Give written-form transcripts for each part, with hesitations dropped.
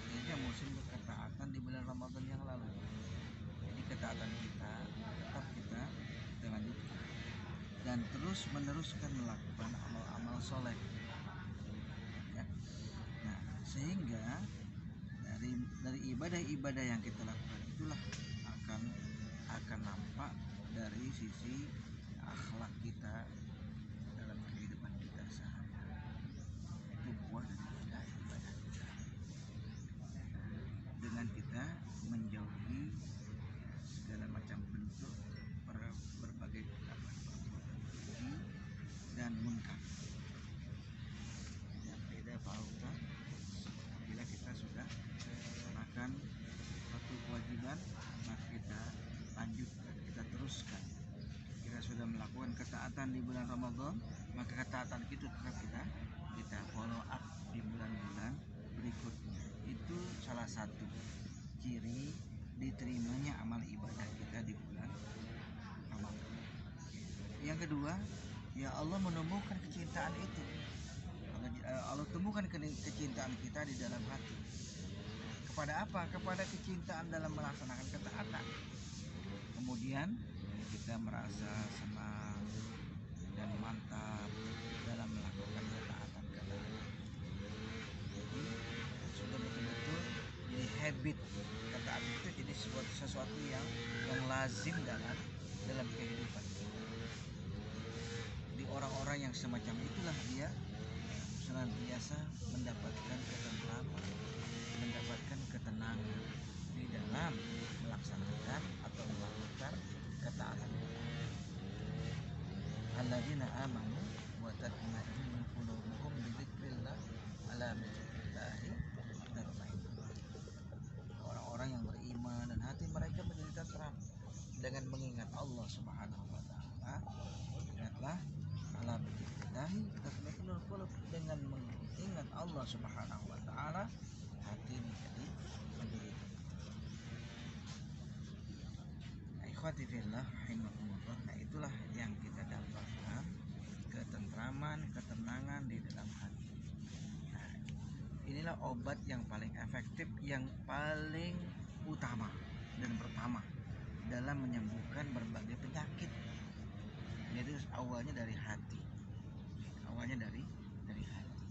akhirnya musim ketaatan di bulan Ramadan yang lalu. Jadi ketaatan kita tetap kita lanjutkan dan terus meneruskan melakukan amal-amal soleh ya. Nah, sehingga dari ibadah-ibadah yang kita lakukan itulah akan nampak dari sisi akhlak kita dalam kehidupan kita sehari-hari. Itu buah dari ibadah kita. Dengan kita menjauhi segala macam bentuk berbagai perbuatan keji dan munkar. Yang beda pauta apabila kita sudah melakukan suatu kewajiban, maka kita lanjutkan, kita teruskan. Kita sudah melakukan ketaatan di bulan Ramadan, maka ketaatan itu tetap kita follow up di bulan-bulan berikutnya. Itu salah satu ciri diterimanya amal ibadah kita di bulan Ramadan. Yang kedua, ya Allah menumbuhkan kecintaan itu. Allah temukan kecintaan kita di dalam hati. Kepada apa? Kepada kecintaan dalam melaksanakan ketaatan. Kemudian kita merasa senang dan mantap dalam melakukan ketaatan. Jadi sudah betul-betul jadi habit. Ketaatan itu jadi sesuatu yang lazim dalam kehidupan kita. Jadi orang-orang yang semacam itulah dia senantiasa mendapatkan ketentraman, mendapatkan ketenangan di dalam melaksanakan atau melakukan ketaatan. Alladzina amanu wa tatma'innu qulubuhum bi dzikrillah ala dzikrillahi tatma'innul qulub. Orang-orang yang beriman dan hati mereka menjadi tenteram dengan mengingat Allah Subhanahu wa taala. Ingatlah ala dzikrillahi tatma'innul qulub, dengan mengingat Allah Subhanahu wa taala hati menjadi tenteram. Ikhwati fillah rahimakumullah. Nah, itulah yang kita dapatkan, ketentraman, ketenangan di dalam hati. Nah, inilah obat yang paling efektif, yang paling utama dan pertama dalam menyembuhkan berbagai penyakit. Jadi awalnya dari hati. Awalnya dari hati.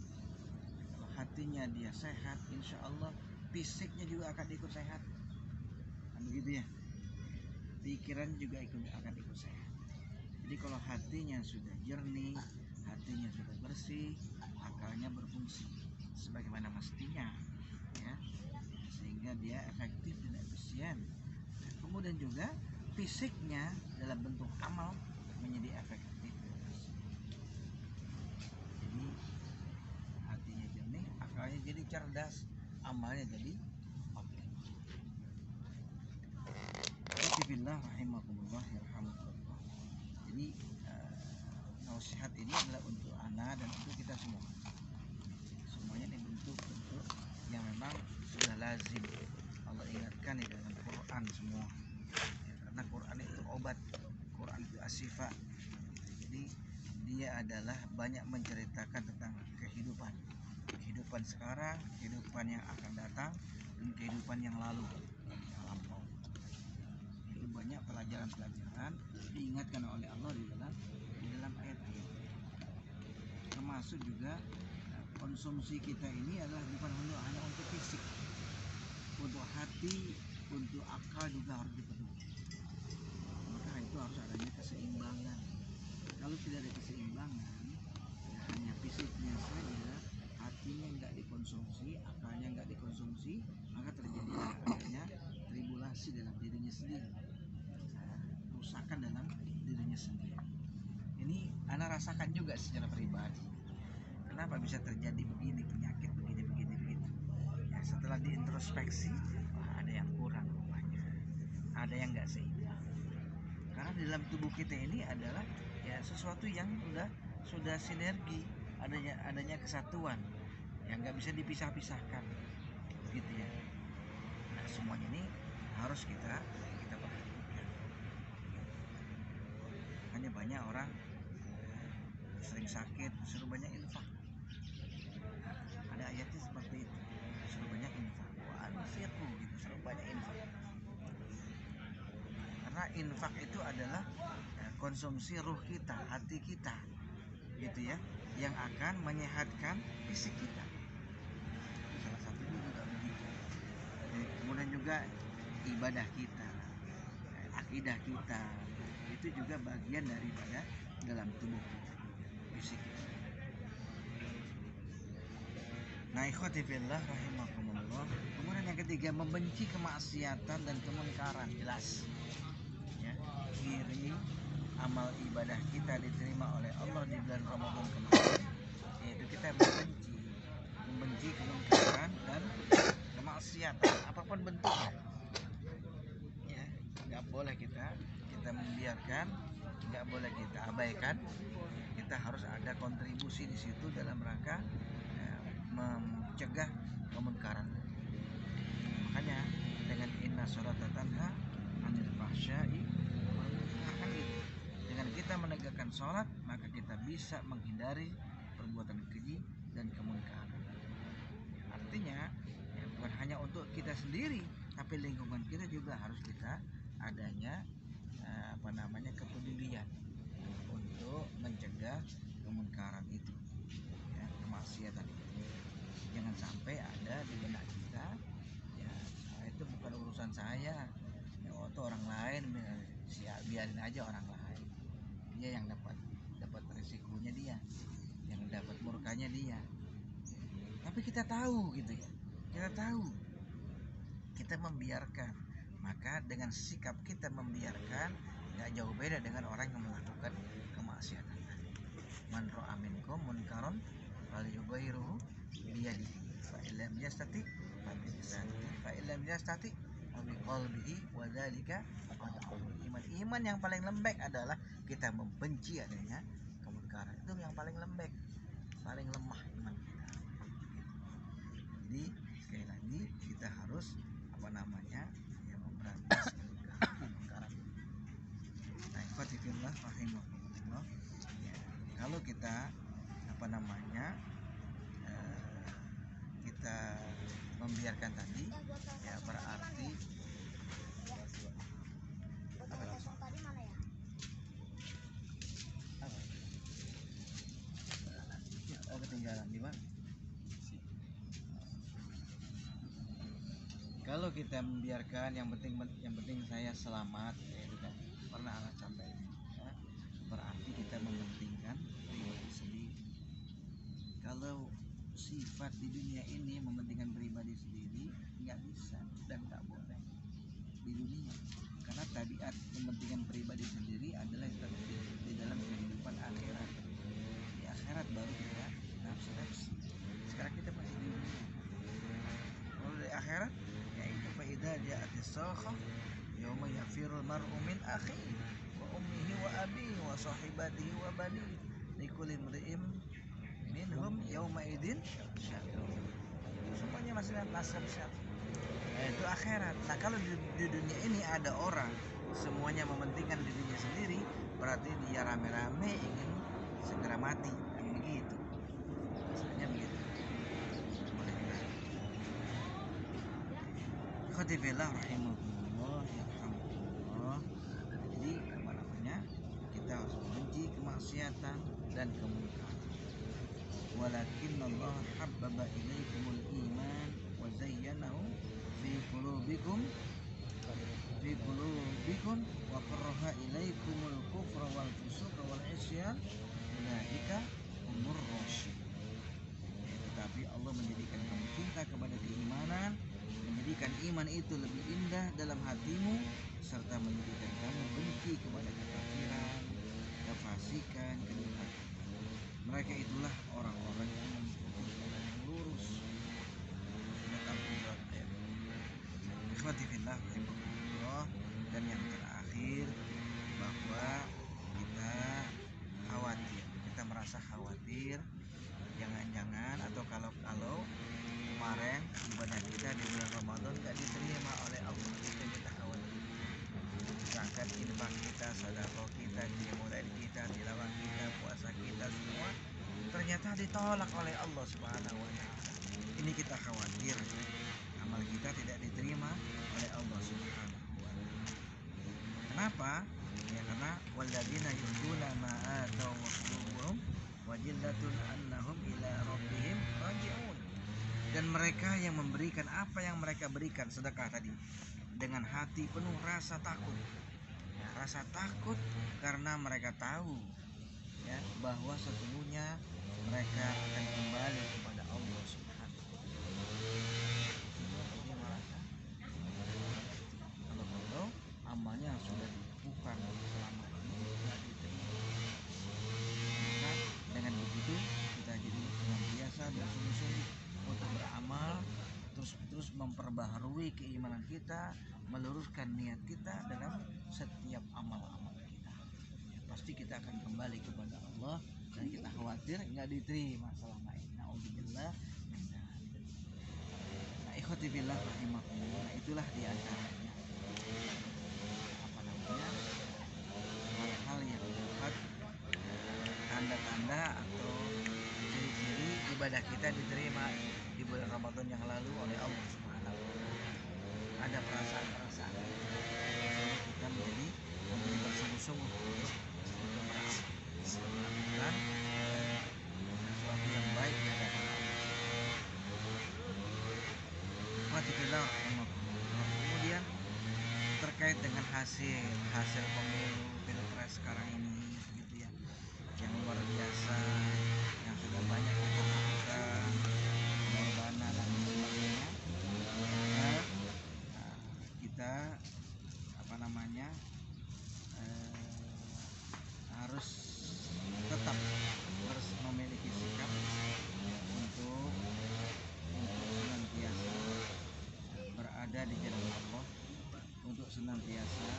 Kalau hatinya dia sehat, insya Allah fisiknya juga akan ikut sehat. Kan begitu ya? Pikiran juga akan ikut sehat. Jadi kalau hatinya sudah jernih, hatinya sudah bersih, akalnya berfungsi sebagaimana mestinya, ya, sehingga dia efektif dan efisien. Kemudian juga fisiknya dalam bentuk amal menjadi efektif. Jadi hatinya jernih, akalnya jadi cerdas, amalnya jadi optimal. Bismillah rahimakumullah yarhamukumullah. Jadi nasihat ini adalah untuk anak dan untuk kita semua. Semuanya ini bentuk-bentuk yang memang sudah lazim Allah ingatkan di dalam Quran semua. Ya, karena Quran itu obat, Quran itu asyifa. Jadi dia adalah banyak menceritakan tentang kehidupan sekarang, kehidupan yang akan datang, dan kehidupan yang lalu, yang lampau. Itu banyak pelajaran-pelajaran diingatkan oleh Allah di dalam ayat-ayat. Termasuk juga konsumsi kita ini adalah bukan hanya untuk fisik, untuk hati, untuk akal juga harus dipenuhi. Maka itu harus adanya keseimbangan. Kalau tidak ada keseimbangan, ya hanya fisiknya saja, hatinya nggak dikonsumsi, akalnya nggak dikonsumsi, maka terjadi adanya tribulasi dalam dirinya sendiri, kerusakan dalam dirinya sendiri. Ini anak rasakan juga secara pribadi. Kenapa bisa terjadi begini, penyakit begini. Ya, setelah diintrospeksi, ada yang kurang rupanya, ada yang nggak seimbang. Karena di dalam tubuh kita ini adalah ya sesuatu yang sudah sinergi, adanya kesatuan yang nggak bisa dipisah-pisahkan, gitu ya. Nah, semuanya ini harus kita perhatikan. Hanya banyak orang sering sakit, suruh banyak infak. Ada ayatnya seperti itu, suruh banyak infak. infak itu adalah konsumsi ruh kita, hati kita, gitu ya, yang akan menyehatkan fisik kita. Salah satunya juga begitu. Kemudian juga ibadah kita, akidah kita, itu juga bagian daripada dalam tubuh kita, fisik kita. Nah, ikhwati fillah rahimakumullah. Kemudian yang ketiga, membenci kemaksiatan dan kemungkaran. Jelas ya, ciri amal ibadah kita diterima oleh Allah di bulan Ramadan kemarin, yaitu kita membenci kemungkaran dan kemaksiatan apapun bentuknya. Ya, nggak boleh kita membiarkan, nggak boleh kita abaikan. Kita harus ada kontribusi di situ dalam rangka mencegah kemungkaran. Makanya dengan inna sholata tanha 'anil fahsya'i wal munkar, dengan kita menegakkan sholat maka kita bisa menghindari perbuatan keji dan kemungkaran. Artinya ya, bukan hanya untuk kita sendiri, tapi lingkungan kita juga harus kita adanya kepedulian untuk mencegah kemungkaran itu, ya, kemaksiatan itu. Jangan sampai ada di benak kita, ya itu bukan urusan saya, ya itu orang lain, biarin aja orang lain, dia yang dapat risikonya, dia yang dapat murkanya dia. Tapi kita tahu gitu ya, kita membiarkan, maka dengan sikap kita membiarkan nggak jauh beda dengan orang yang melakukan kemaksiatan. Man ra'a minkum munkaron falyughayyirhu biyadihi fa illam yastati fa bilisanihi fa illam yastati fa biqalbihi wa dzalika iman yang paling lembek adalah kita membenci adanya kemungkaran. Itu yang paling lembek, paling lemah iman kita. Jadi sekali lagi kita harus ya memberantas kemungkaran. Nah, ikhwatifillah rahimahumullah. Ya, kalau kita kita membiarkan tadi, ya berarti ketinggalan di mana? Kalau kita membiarkan, yang penting saya selamat, ya itu kan pernah anak sampaikan, ya, berarti kita mementingkan pribadi sendiri. Kalau sifat di dunia ini mementingkan pribadi sendiri, nggak bisa dan nggak boleh di dunia, karena tabiat mementingkan pribadi sendiri adalah di dalam kehidupan akhirat. Di akhirat baru kita nafsu. Sekarang kita masih di dunia. Kalau di akhirat, yaitu faida ja'atis sakhah yauma yafirul mar'u min akhihi wa ummihi wa abihi wa sahibatihi wa banihi likulli imri'in minhum yauma idin syahid. Semuanya masih nasab syahid. Itu akhirat. Nah, kalau di dunia ini ada orang semuanya mementingkan dirinya sendiri, berarti dia rame-rame ingin segera mati, kan begitu. Rasanya begitu. Ikhwatifillah rahimahullah yarhamukumullah. Jadi kita harus membenci kemaksiatan dan kemungkaran. Walakin Allah habbaba ilaikumul iman wa zayyanahu fi qulubikum wa karaha ilaikumul kufra wal fusuqa wal isyan ulaika humur rasyidun. Tetapi Allah menjadikan kamu cinta kepada keimanan, menjadikan iman itu lebih indah dalam hatimu, serta menjadikan kamu benci kepada kekafiran, kefasikan, kedurhakaan. Mereka itulah orang-orang yang mempunyai jalan yang lurus. Ikhwati fillah rahimahullah. Dan yang terakhir, bahwa kita merasa khawatir, jangan-jangan atau kalau kemarin ibadah kita di bulan Ramadan gak diterima oleh Allah, itu kita khawatir. Zakat, infak kita, sedekah kita, qiyamul kita, tilawah kita, puasa kita, semua ternyata ditolak oleh Allah Subhanahu wa taala. Ini kita khawatir, amal kita tidak diterima oleh Allah Subhanahu wa taala. Kenapa? Ya karena walladzina yu'tuna ma ataw wa qulubuhum wajillatun annahum ila rabbihim raji'un. Dan mereka yang memberikan apa yang mereka berikan sedekah tadi dengan hati penuh rasa takut. Ya, rasa takut karena mereka tahu ya bahwa sesungguhnya mereka akan kembali kepada Allah Subhanahu wa taala. Jadi merasa kalau amalnya sudah dilakukan selama ini tidak diterima. Maka dengan begitu kita jadi senantiasa bersungguh-sungguh untuk beramal, terus memperbaharui keimanan kita, meluruskan niat kita dalam setiap amal-amal kita. Pasti kita akan kembali kepada Allah dan kita khawatir nggak diterima selama ini. Nauzubillah min dzalik. Nah, ikhwati billah rahimakumullah, nah, itulah diantaranya hal-hal yang dapat tanda-tanda atau ciri-ciri ibadah kita diterima di bulan Ramadan yang lalu oleh Allah Subhanahu wa taala. Ada perasaan-perasaan kita menjadi bersungguh-sungguh untuk melakukan sesuatu yang baik di hadapan Allah. Kemudian terkait dengan hasil pemilu pilpres sekarang ini gitu ya, yang luar biasa, yang sudah banyak kita lakukan pengorbanan dan sebagainya. Kita harus tetap memiliki sikap untuk senantiasa berada di jalan Allah, untuk senantiasa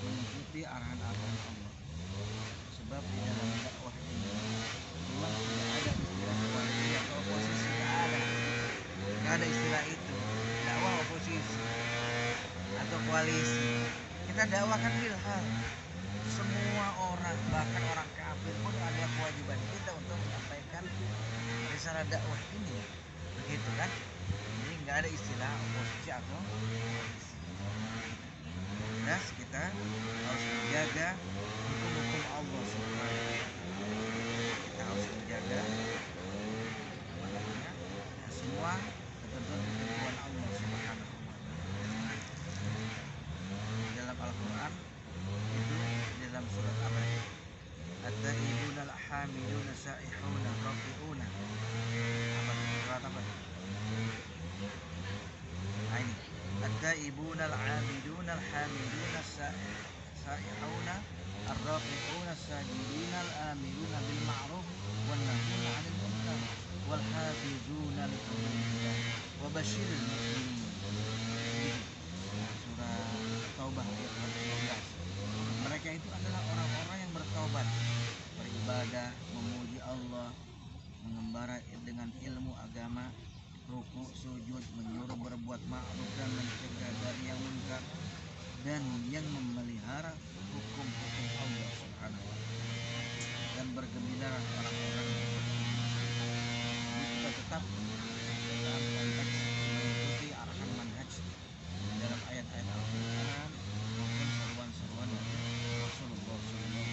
mengikuti arahan-arahan Allah. Sebab di dalam dakwah ini memang tidak ada istilah koalisi atau oposisi, nggak ada istilah itu, dakwah oposisi atau koalisi. Kita dakwakan bilhal, semua orang, bahkan orang kafir pun ada kewajiban kita untuk menyampaikan risalah dakwah ini, begitu kan? Jadi nggak ada istilah oposisi atau koalisi. Jelas kita harus menjaga hukum-hukum Allah Subhanahu wa taala. Kita harus menjaga semua ketentuan Allah Subhanahu wa taala. Dalam Al-Qur'an itu dalam surat apa? At-taibuna al-hamiduna sa'ihuna rafi'una. Apa surat apa? Ini at-taibuna al-'abiduna al-hamiduna sa'ihuna ar-rafi'una as-sajiduna al-amiruna bil ma'ruf wan nahuna 'anil munkar wal hafizuna li hududillah wa basyiril mu'minin. Surah Taubah ayat 12. Mereka itu adalah orang-orang yang bertaubat, beribadah, memuji Allah, mengembara dengan ilmu agama, ruku, sujud, menyuruh berbuat ma'ruf dan mencegah dari yang munkar, dan yang memelihara hukum-hukum Allah Subhanahu wa taala, dan bergembira orang-orang yang kita tetap dalam konteks mengikuti arahan manhaj dalam ayat-ayat Al-Quran maupun seruan-seruan dari Rasulullah SAW.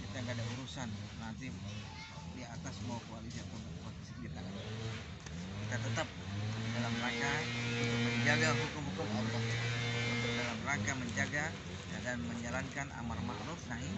Kita nggak ada urusan nanti di atas mau koalisi atau koalisi, kita tetap dalam rangka untuk menjaga hukum-hukum Allah, untuk dalam rangka menjaga dan menjalankan amar ma'ruf nahi